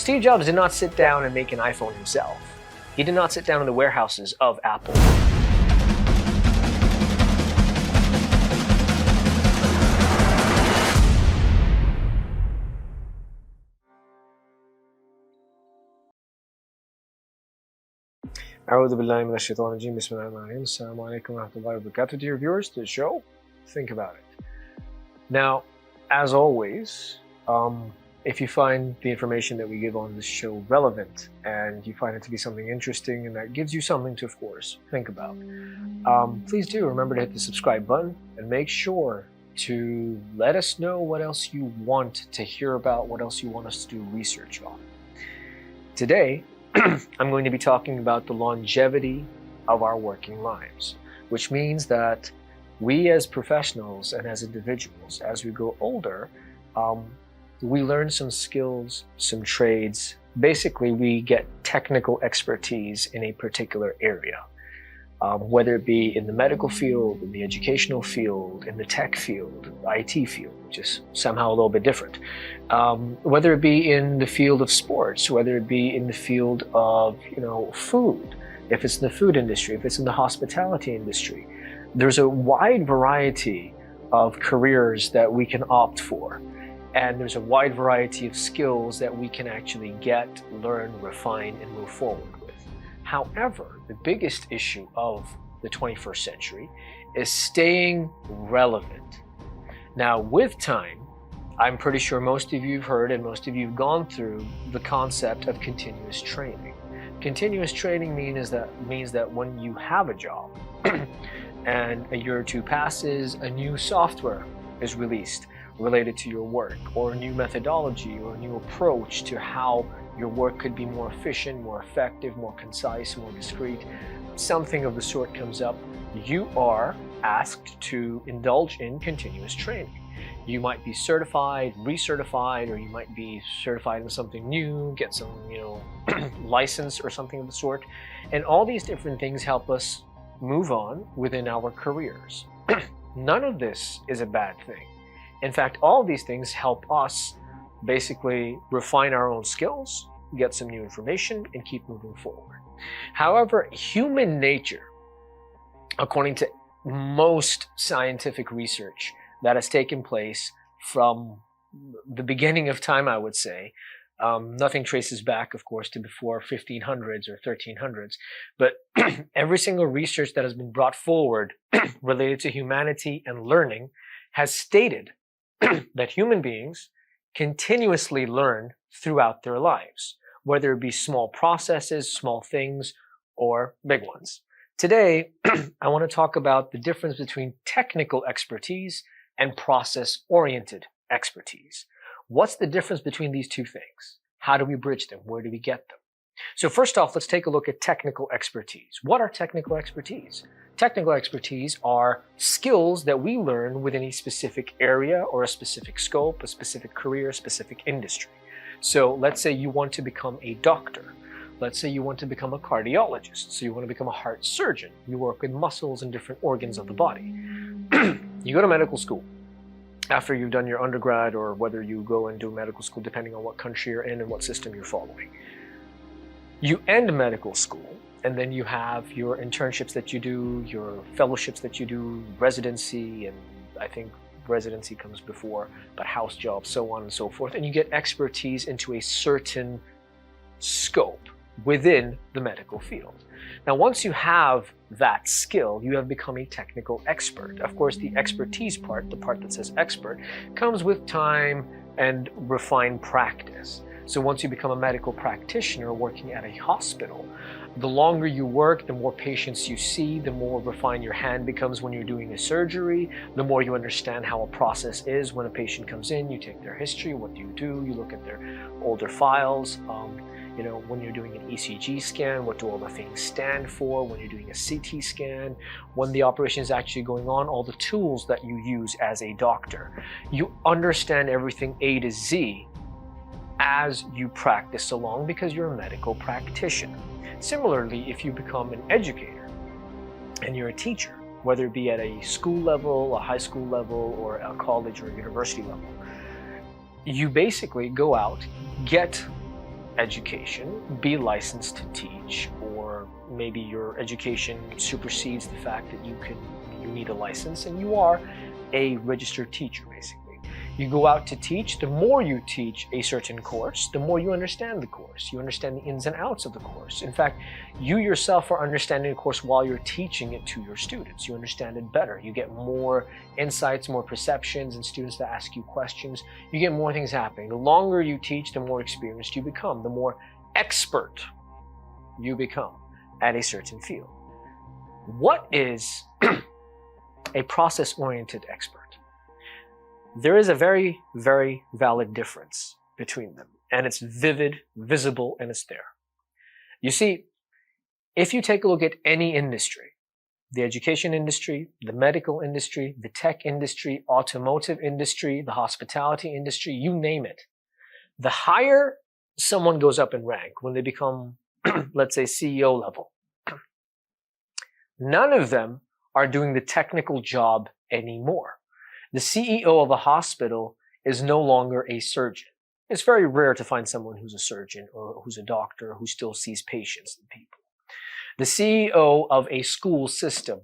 Steve Jobs did not sit down and make an iPhone himself. He did not sit down in the warehouses of Apple. A'udhu billahi minash shaitanir rajeem. Bismillahirrahmanirrahim. Assalamu alaikum wa rahmatullahi wa barakatuh. Dear viewers, to the show, think about it. Now, as always, if you find the information that we give on this show relevant and you find it to be something interesting and that gives you something to, of course, think about, please do remember to hit the subscribe button and make sure to let us know what else you want to hear about, what else you want us to do research on. Today, I'm going to be talking about the longevity of our working lives, which means that we as professionals and as individuals, as we grow older, we learn some skills, some trades. Basically, we get technical expertise in a particular area, whether it be in the medical field, in the educational field, in the tech field, IT field, which is somehow a little bit different. Whether it be in the field of sports, whether it be in the field of, food, if it's in the food industry, if it's in the hospitality industry. There's a wide variety of careers that we can opt for. And there's a wide variety of skills that we can actually get, learn, refine, and move forward with. However, the biggest issue of the 21st century is staying relevant. Now, with time, I'm pretty sure most of you have heard and most of you have gone through the concept of continuous training. Continuous training means that when you have a job and a year or two passes, a new software is released related to your work, or a new methodology or a new approach to how your work could be more efficient, more effective, more concise, more discreet. Something of the sort comes up. You are asked to indulge in continuous training. You might be certified, recertified, or you might be certified in something new, get some, license or something of the sort. And all these different things help us move on within our careers. None of this is a bad thing. In fact, all of these things help us basically refine our own skills, get some new information, and keep moving forward. However, human nature, according to most scientific research that has taken place from the beginning of time, I would say, nothing traces back, of course, to before 1500s or 1300s, but every single research that has been brought forward related to humanity and learning has stated that human beings continuously learn throughout their lives, whether it be small processes, small things, or big ones. Today, I want to talk about the difference between technical expertise and process-oriented expertise. What's the difference between these two things? How do we bridge them? Where do we get them? So first off, let's take a look at technical expertise. What are technical expertise? Technical expertise are skills that we learn within a specific area or a specific scope, a specific career, a specific industry. So let's say you want to become a doctor. Let's say you want to become a cardiologist. So you want to become a heart surgeon. You work with muscles and different organs of the body. You go to medical school. After you've done your undergrad, or whether you go and do medical school, depending on what country you're in and what system you're following. You end medical school, and then you have your internships that you do, your fellowships that you do, residency, and I think residency comes before, but house jobs, so on and so forth. And you get expertise into a certain scope within the medical field. Now, once you have that skill, you have become a technical expert. Of course, the expertise part, the part that says expert, comes with time and refined practice. So once you become a medical practitioner working at a hospital, the longer you work, the more patients you see, the more refined your hand becomes when you're doing a surgery, the more you understand how a process is. When a patient comes in, you take their history, what do? You look at their older files. When you're doing an ECG scan, what do all the things stand for? When you're doing a CT scan, when the operation is actually going on, all the tools that you use as a doctor. You understand everything A to Z as you practice along because you're a medical practitioner. Similarly, if you become an educator and you're a teacher, whether it be at a school level, a high school level, or a college or university level, you basically go out, get education, be licensed to teach, or maybe your education supersedes the fact that you need a license and you are a registered teacher, basically. You go out to teach. The more you teach a certain course, the more you understand the course. You understand the ins and outs of the course. In fact, you yourself are understanding the course while you're teaching it to your students. You understand it better. You get more insights, more perceptions, and students that ask you questions. You get more things happening. The longer you teach, the more experienced you become, the more expert you become at a certain field. What is a process-oriented expert? There is a very, very valid difference between them, and it's vivid, visible, and it's there. You see, if you take a look at any industry, the education industry, the medical industry, the tech industry, automotive industry, the hospitality industry, you name it, the higher someone goes up in rank, when they become, let's say, CEO level, none of them are doing the technical job anymore. The CEO of a hospital is no longer a surgeon. It's very rare to find someone who's a surgeon or who's a doctor who still sees patients and people. The CEO of a school system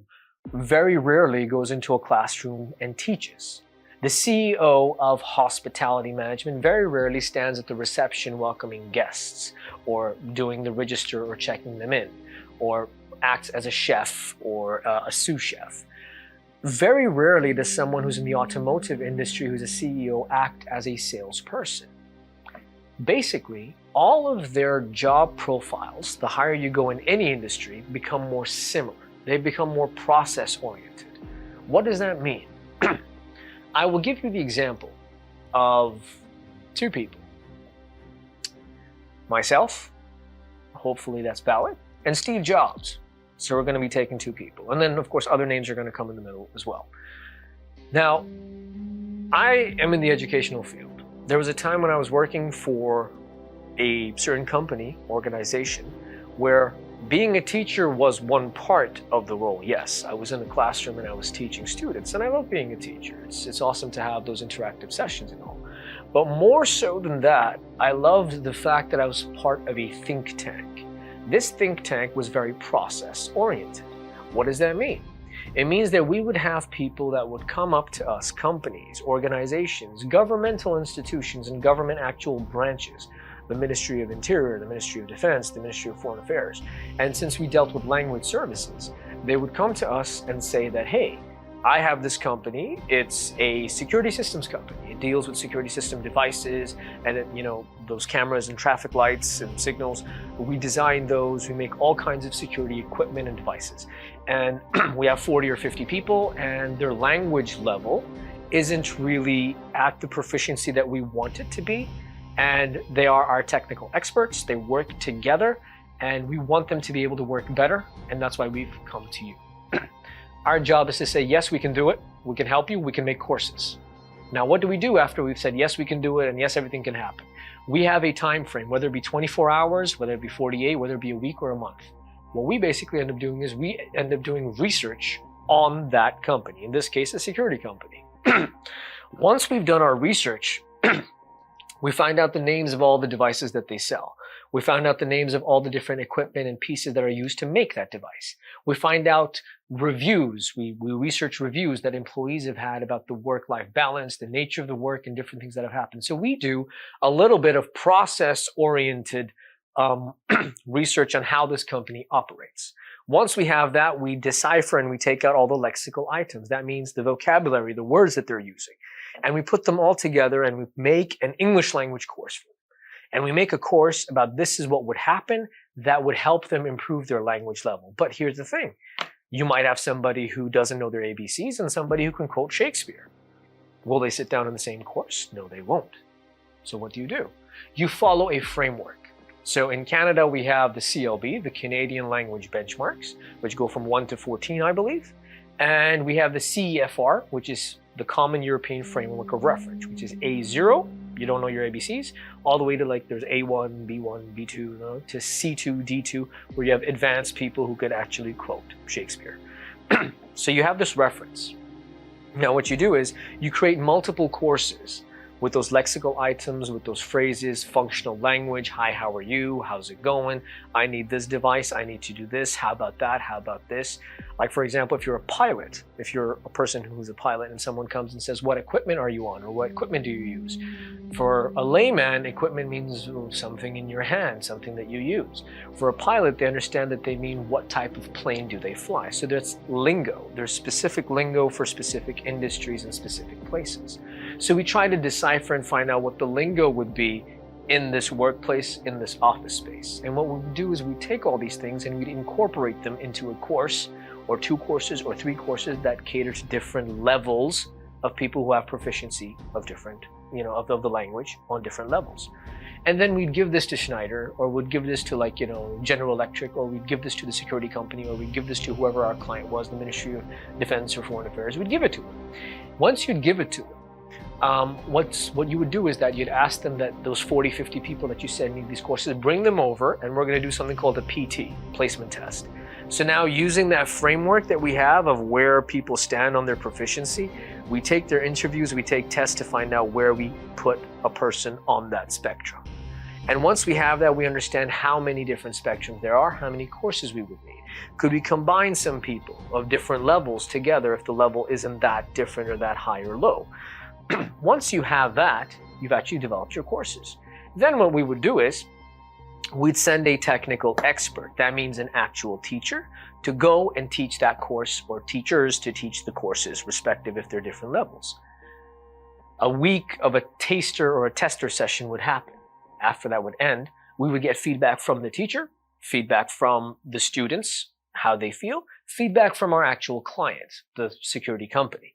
very rarely goes into a classroom and teaches. The CEO of hospitality management very rarely stands at the reception welcoming guests or doing the register or checking them in, or acts as a chef or a sous chef. Very rarely does someone who's in the automotive industry who's a CEO act as a salesperson. Basically, all of their job profiles, the higher you go in any industry, become more similar. They become more process-oriented. What does that mean? I will give you the example of two people. Myself, hopefully that's valid, and Steve Jobs. So we're going to be taking two people. And then, of course, other names are going to come in the middle as well. Now, I am in the educational field. There was a time when I was working for a certain company, organization, where being a teacher was one part of the role. Yes, I was in the classroom and I was teaching students, and I love being a teacher. It's awesome to have those interactive sessions and all. But more so than that, I loved the fact that I was part of a think tank. This think tank was very process-oriented. What does that mean? It means that we would have people that would come up to us, companies, organizations, governmental institutions, and government actual branches, the Ministry of Interior, the Ministry of Defense, the Ministry of Foreign Affairs. And since we dealt with language services, they would come to us and say that, hey, I have this company. It's a security systems company. It deals with security system devices and, those cameras and traffic lights and signals. We design those. We make all kinds of security equipment and devices. And we have 40 or 50 people, and their language level isn't really at the proficiency that we want it to be. And they are our technical experts. They work together, and we want them to be able to work better. And that's why we've come to you. Our job is to say, yes, we can do it. We can help you. We can make courses. Now, what do we do after we've said, yes, we can do it, and yes, everything can happen? We have a time frame, whether it be 24 hours, whether it be 48, whether it be a week or a month. What we basically end up doing is we end up doing research on that company, in this case, a security company. Once we've done our research, we find out the names of all the devices that they sell. We find out the names of all the different equipment and pieces that are used to make that device. We find out reviews. We research reviews that employees have had about the work-life balance, the nature of the work, and different things that have happened. So we do a little bit of process-oriented research on how this company operates. Once we have that, we decipher and we take out all the lexical items. That means the vocabulary, the words that they're using. And we put them all together and we make an English language course for them. And we make a course about this is what would happen that would help them improve their language level. But here's the thing. You might have somebody who doesn't know their ABCs and somebody who can quote Shakespeare. Will they sit down in the same course? No, they won't. So what do? You follow a framework. So in Canada, we have the CLB, the Canadian Language Benchmarks, which go from 1 to 14, I believe. And we have the CEFR, which is the Common European Framework of Reference, which is A0, you don't know your ABCs, all the way to there's A1, B1, B2, to C2, D2, where you have advanced people who could actually quote Shakespeare. So you have this reference. Now what you do is you create multiple courses with those lexical items, with those phrases, functional language. Hi, how are you? How's it going? I need this device. I need to do this. How about that? How about this? Like, for example, if you're a pilot, if you're a person who's a pilot and someone comes and says, what equipment are you on? Or what equipment do you use? For a layman, equipment means something in your hand, something that you use. For a pilot, they understand that they mean what type of plane do they fly. So there's lingo. There's specific lingo for specific industries and specific places. So we try to decipher and find out what the lingo would be in this workplace, in this office space. And what we do is we take all these things and we incorporate them into a course or 2 courses or 3 courses that cater to different levels of people who have proficiency of different, of the language on different levels. And then we'd give this to Schneider, or we'd give this to General Electric, or we'd give this to the security company, or we'd give this to whoever our client was, the Ministry of Defense or Foreign Affairs. We'd give it to them. Once you'd give it to them, what you would do is that you'd ask them that those 40, 50 people that you said need these courses, bring them over, and we're going to do something called a PT, placement test. So now, using that framework that we have of where people stand on their proficiency, we take their interviews, we take tests to find out where we put a person on that spectrum. And once we have that, we understand how many different spectrums there are, how many courses we would need. Could we combine some people of different levels together if the level isn't that different or that high or low? Once you have that, you've actually developed your courses. Then what we would do is we'd send a technical expert. That means an actual teacher to go and teach that course, or teachers to teach the courses, respective if they're different levels. A week of a taster or a tester session would happen. After that would end, we would get feedback from the teacher, feedback from the students, how they feel, feedback from our actual client, the security company.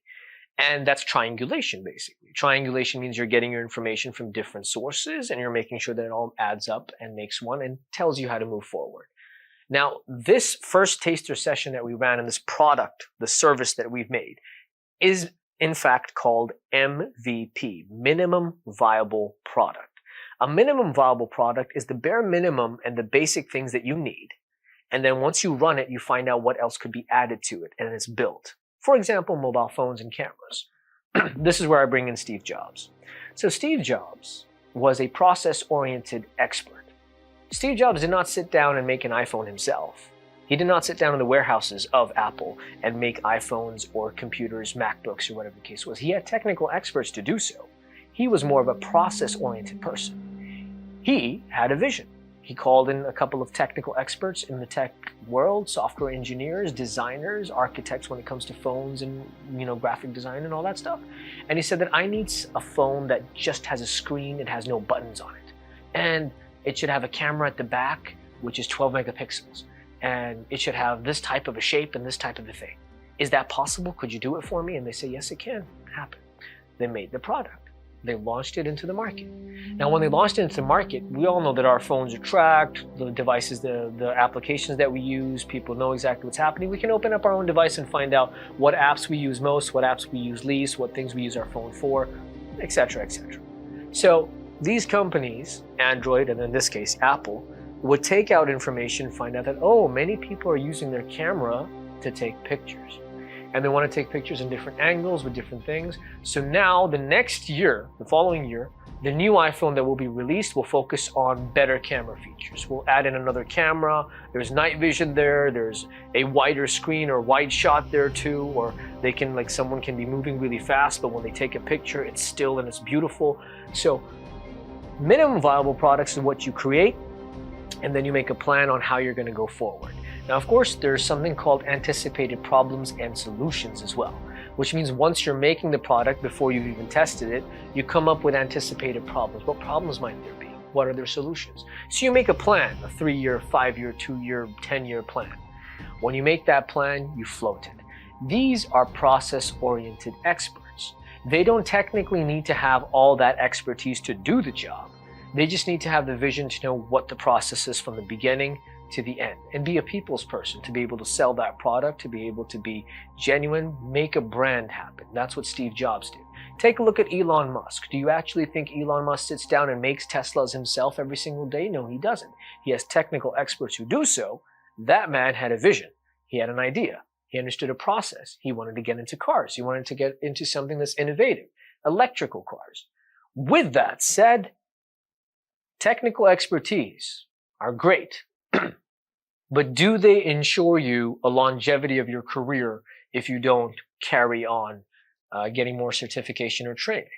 And that's triangulation, basically. Triangulation means you're getting your information from different sources and you're making sure that it all adds up and makes one and tells you how to move forward. Now, this first taster session that we ran in this product, the service that we've made, is in fact called MVP, Minimum Viable Product. A minimum viable product is the bare minimum and the basic things that you need. And then once you run it, you find out what else could be added to it, and it's built. For example, mobile phones and cameras. This is where I bring in Steve Jobs. So Steve Jobs was a process-oriented expert. Steve Jobs did not sit down and make an iPhone himself. He did not sit down in the warehouses of Apple and make iPhones or computers, MacBooks, or whatever the case was. He had technical experts to do so. He was more of a process-oriented person. He had a vision. He called in a couple of technical experts in the tech world, software engineers, designers, architects when it comes to phones and graphic design and all that stuff. And he said that I need a phone that just has a screen, it has no buttons on it. And it should have a camera at the back, which is 12 megapixels. And it should have this type of a shape and this type of a thing. Is that possible? Could you do it for me? And they say, yes, it can happen. They made the product. They launched it into the market. Now, when they launched it into the market, we all know that our phones are tracked, the devices, the applications that we use, people know exactly what's happening. We can open up our own device and find out what apps we use most, what apps we use least, what things we use our phone for, etc., etc. So these companies, Android, and in this case, Apple, would take out information, find out that, oh, many people are using their camera to take pictures. And they want to take pictures in different angles with different things. So now the next year, the following year, the new iPhone that will be released will focus on better camera features. We'll add in another camera. There's night vision there. There's a wider screen or wide shot there too. Or they can, someone can be moving really fast, but when they take a picture, it's still and it's beautiful. So minimum viable products is what you create, and then you make a plan on how you're going to go forward. Now, of course, there's something called anticipated problems and solutions as well, which means once you're making the product, before you've even tested it, you come up with anticipated problems. What problems might there be? What are their solutions? So you make a plan, a 3-year, 5-year, 2-year, 10-year plan. When you make that plan, you float it. These are process-oriented experts. They don't technically need to have all that expertise to do the job. They just need to have the vision to know what the process is from the beginning to the end, and be a people's person, to be able to sell that product, to be able to be genuine, make a brand happen. That's what Steve Jobs did. Take a look at Elon Musk. Do you actually think Elon Musk sits down and makes Teslas himself every single day? No, he doesn't. He has technical experts who do so. That man had a vision. He had an idea. He understood a process. He wanted to get into cars. He wanted to get into something that's innovative, electrical cars. With that said, technical expertise are great, but do they ensure you a longevity of your career if you don't carry on getting more certification or training?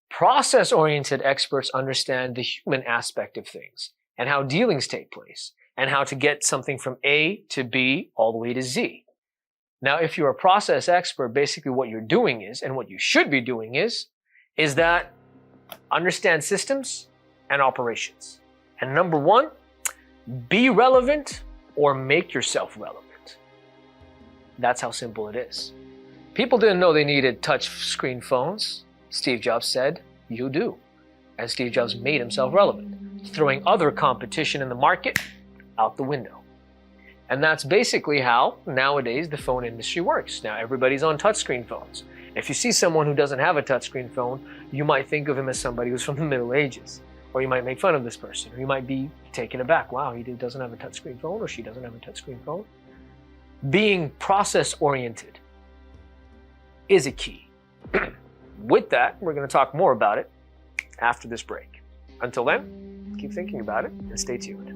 Process-oriented experts understand the human aspect of things and how dealings take place and how to get something from A to B all the way to Z. Now, if you're a process expert, basically what you're doing is, and what you should be doing is that understand systems and operations. And number one, be relevant or make yourself relevant. That's how simple it is. People didn't know they needed touch screen phones. Steve Jobs said, you do. And Steve Jobs made himself relevant, throwing other competition in the market out the window. And that's basically how nowadays the phone industry works. Now everybody's on touchscreen phones. If you see someone who doesn't have a touchscreen phone, you might think of him as somebody who's from the Middle Ages. Or you might make fun of this person. Or you might be taken aback. Wow, he doesn't have a touchscreen phone, or she doesn't have a touchscreen phone. Being process-oriented is a key. With that, we're going to talk more about it after this break. Until then, keep thinking about it and stay tuned.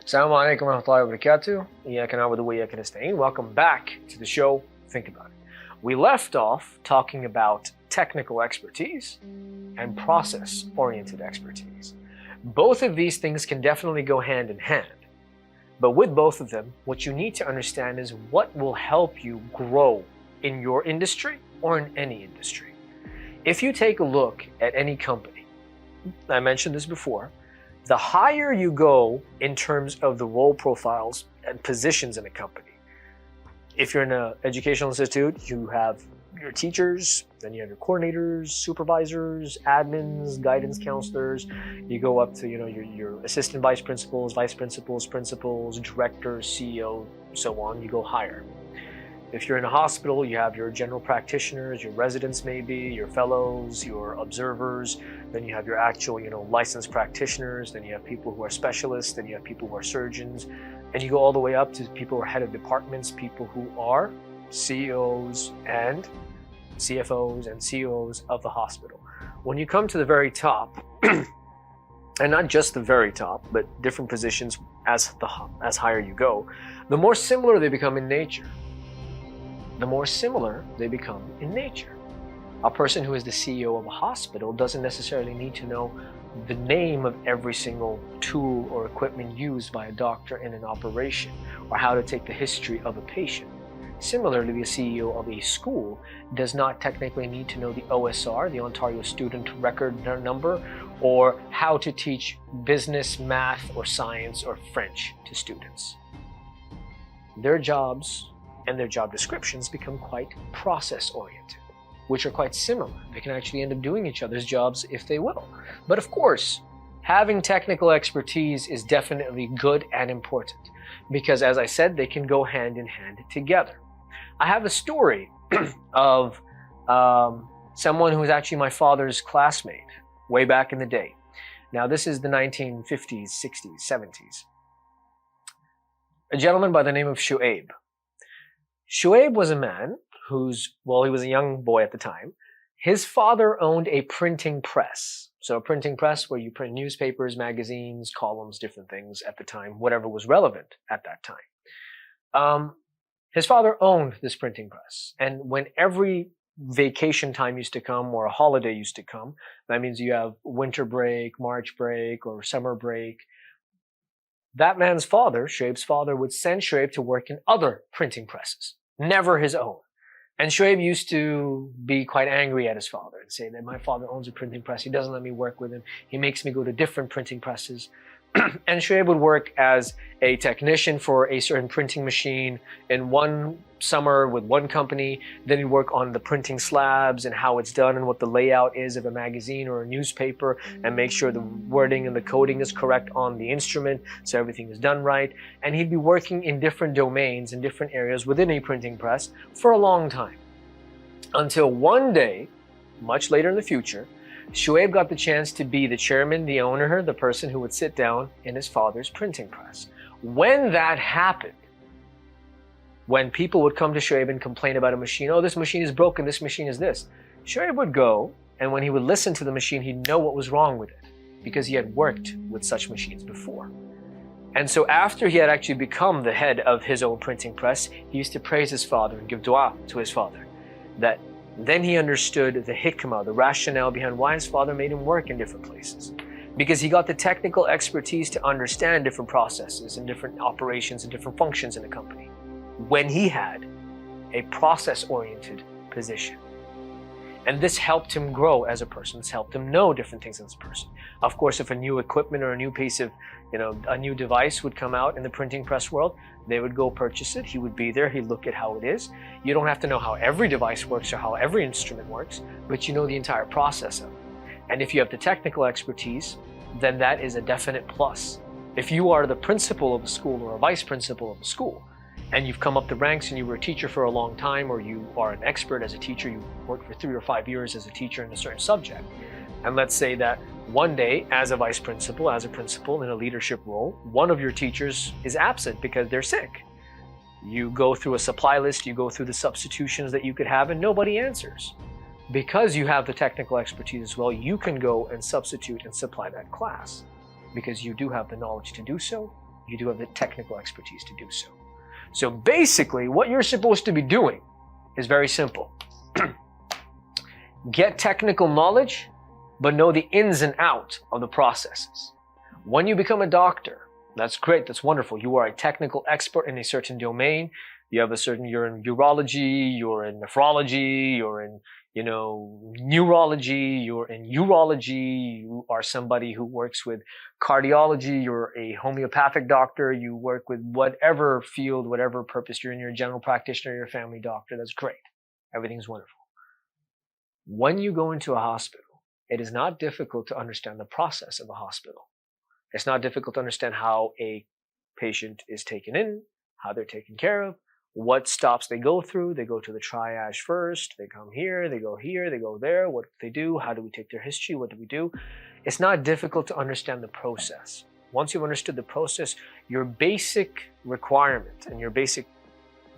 Assalamu alaikum wa rahmatullahi wa barakatuh. Iyaka na'budu wa iyaka nasta'in. Welcome back to the show. Think about it. We left off talking about technical expertise and process-oriented expertise. Both of these things can definitely go hand in hand. But with both of them, what you need to understand is what will help you grow in your industry or in any industry. If you take a look at any company, I mentioned this before, the higher you go in terms of the role profiles and positions in a company. If you're in an educational institute, you have your teachers, then you have your coordinators, supervisors, admins, guidance counselors. You go up to your assistant vice principals, principals, directors, CEO, so on. You go higher. If you're in a hospital, you have your general practitioners, your residents maybe, your fellows, your observers, then you have your actual, licensed practitioners, then you have people who are specialists, then you have people who are surgeons, and you go all the way up to people who are head of departments, people who are CEOs and CFOs and CEOs of the hospital. When you come to the very top, and not just the very top, but different positions as higher you go, the more similar they become in nature. The more similar they become in nature. A person who is the CEO of a hospital doesn't necessarily need to know the name of every single tool or equipment used by a doctor in an operation, or how to take the history of a patient. Similarly, the CEO of a school does not technically need to know the OSR, the Ontario Student Record Number, or how to teach business, math, or science, or French to students. Their jobs and their job descriptions become quite process-oriented, which are quite similar. They can actually end up doing each other's jobs if they will. But of course, having technical expertise is definitely good and important because, as I said, they can go hand in hand together. I have a story of someone who was actually my father's classmate way back in the day. Now, this is the 1950s, 60s, 70s. A gentleman by the name of Shuaib. Shuaib was a man he was a young boy at the time. His father owned a printing press. So a printing press where you print newspapers, magazines, columns, different things at the time, whatever was relevant at that time. His father owned this printing press. And when every vacation time used to come or a holiday used to come, that means you have winter break, March break, or summer break, that man's father, Shoaib's father, would send Shoaib to work in other printing presses, never his own. And Shoaib used to be quite angry at his father and say that my father owns a printing press. He doesn't let me work with him. He makes me go to different printing presses. And Shoaib would work as a technician for a certain printing machine in one summer with one company. Then he'd work on the printing slabs and how it's done and what the layout is of a magazine or a newspaper and make sure the wording and the coding is correct on the instrument so everything is done right. And he'd be working in different domains in different areas within a printing press for a long time. Until one day, much later in the future, Shoaib got the chance to be the chairman, the owner, the person who would sit down in his father's printing press. When that happened, when people would come to Shoaib and complain about a machine, oh, this machine is broken, this machine is this, Shoaib would go And when he would listen to the machine, he'd know what was wrong with it because he had worked with such machines before. And so after he had actually become the head of his own printing press, he used to praise his father and give dua to his father. That then he understood the hikmah, the rationale behind why his father made him work in different places. Because he got the technical expertise to understand different processes and different operations and different functions in a company when he had a process-oriented position. And this helped him grow as a person. This helped him know different things as a person. Of course, if a new equipment or a new piece of, a new device would come out in the printing press world, they would go purchase it. He would be there. He'd look at how it is. You don't have to know how every device works or how every instrument works, but you know the entire process of it. And if you have the technical expertise, then that is a definite plus. If you are the principal of a school or a vice principal of a school, and you've come up the ranks and you were a teacher for a long time, or you are an expert as a teacher, you worked for 3 or 5 years as a teacher in a certain subject. And let's say that one day, as a vice principal, as a principal in a leadership role, one of your teachers is absent because they're sick. You go through a supply list, you go through the substitutions that you could have, and nobody answers. Because you have the technical expertise as well, you can go and substitute and supply that class. Because you do have the knowledge to do so, you do have the technical expertise to do so. So basically, what you're supposed to be doing is very simple. Get technical knowledge, but know the ins and outs of the processes. When you become a doctor, that's great, that's wonderful. You are a technical expert in a certain domain. You're in urology, you're in nephrology, you're in neurology, you're in urology, you are somebody who works with cardiology, you're a homeopathic doctor, you work with whatever field, whatever purpose, you're in your general practitioner, you're a family doctor, that's great. Everything's wonderful. When you go into a hospital, it is not difficult to understand the process of a hospital. It's not difficult to understand how a patient is taken in, how they're taken care of, what stops they go through. They go to the triage first, they come here, they go there, what do they do, how do we take their history, what do we do? It's not difficult to understand the process. Once you've understood the process, your basic requirement and your basic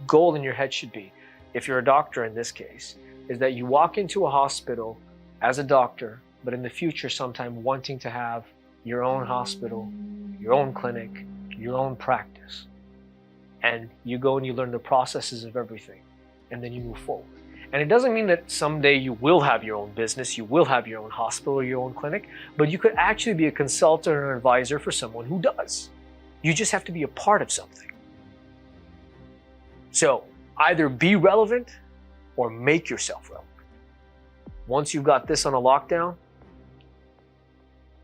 goal in your head should be, if you're a doctor in this case, is that you walk into a hospital as a doctor, but in the future sometime wanting to have your own hospital, your own clinic, your own practice. And you go and you learn the processes of everything, and then you move forward. And it doesn't mean that someday you will have your own business, you will have your own hospital or your own clinic, but you could actually be a consultant or an advisor for someone who does. You just have to be a part of something. So either be relevant or make yourself relevant. Once you've got this on a lockdown,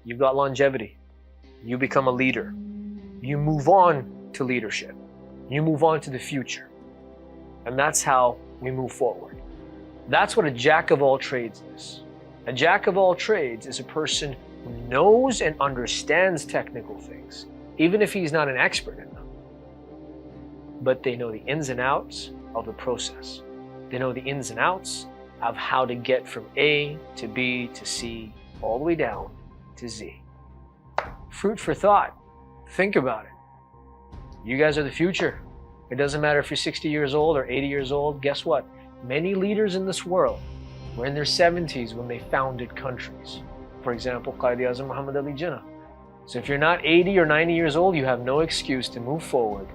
you've got longevity. You become a leader. You move on to leadership. You move on to the future. And that's how we move forward. That's what a jack of all trades is. A jack of all trades is a person who knows and understands technical things, even if he's not an expert in them. But they know the ins and outs of the process. They know the ins and outs of how to get from A to B to C, all the way down to Z. Fruit for thought. Think about it. You guys are the future. It doesn't matter if you're 60 years old or 80 years old. Guess what? Many leaders in this world were in their 70s when they founded countries. For example, Qaid-e-Azam Muhammad Ali Jinnah. So if you're not 80 or 90 years old, you have no excuse to move forward,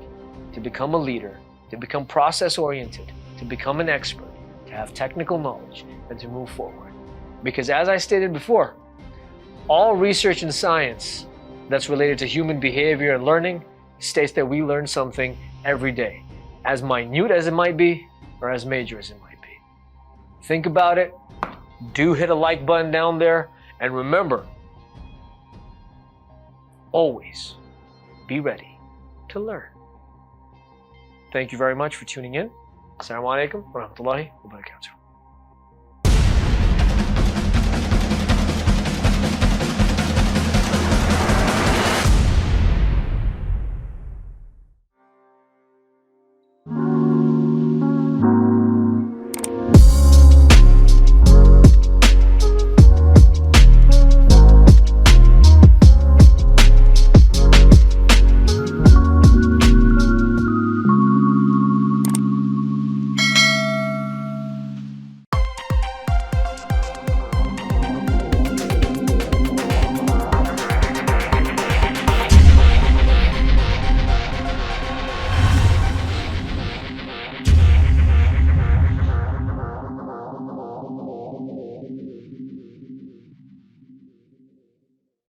to become a leader, to become process-oriented, to become an expert, to have technical knowledge, and to move forward. Because as I stated before, all research in science that's related to human behavior and learning states that we learn something every day, as minute as it might be, or as major as it might be. Think about it. Do hit a like button down there. And remember, always be ready to learn. Thank you very much for tuning in. Assalamu alaikum wa rahmatullahi wa barakatuh.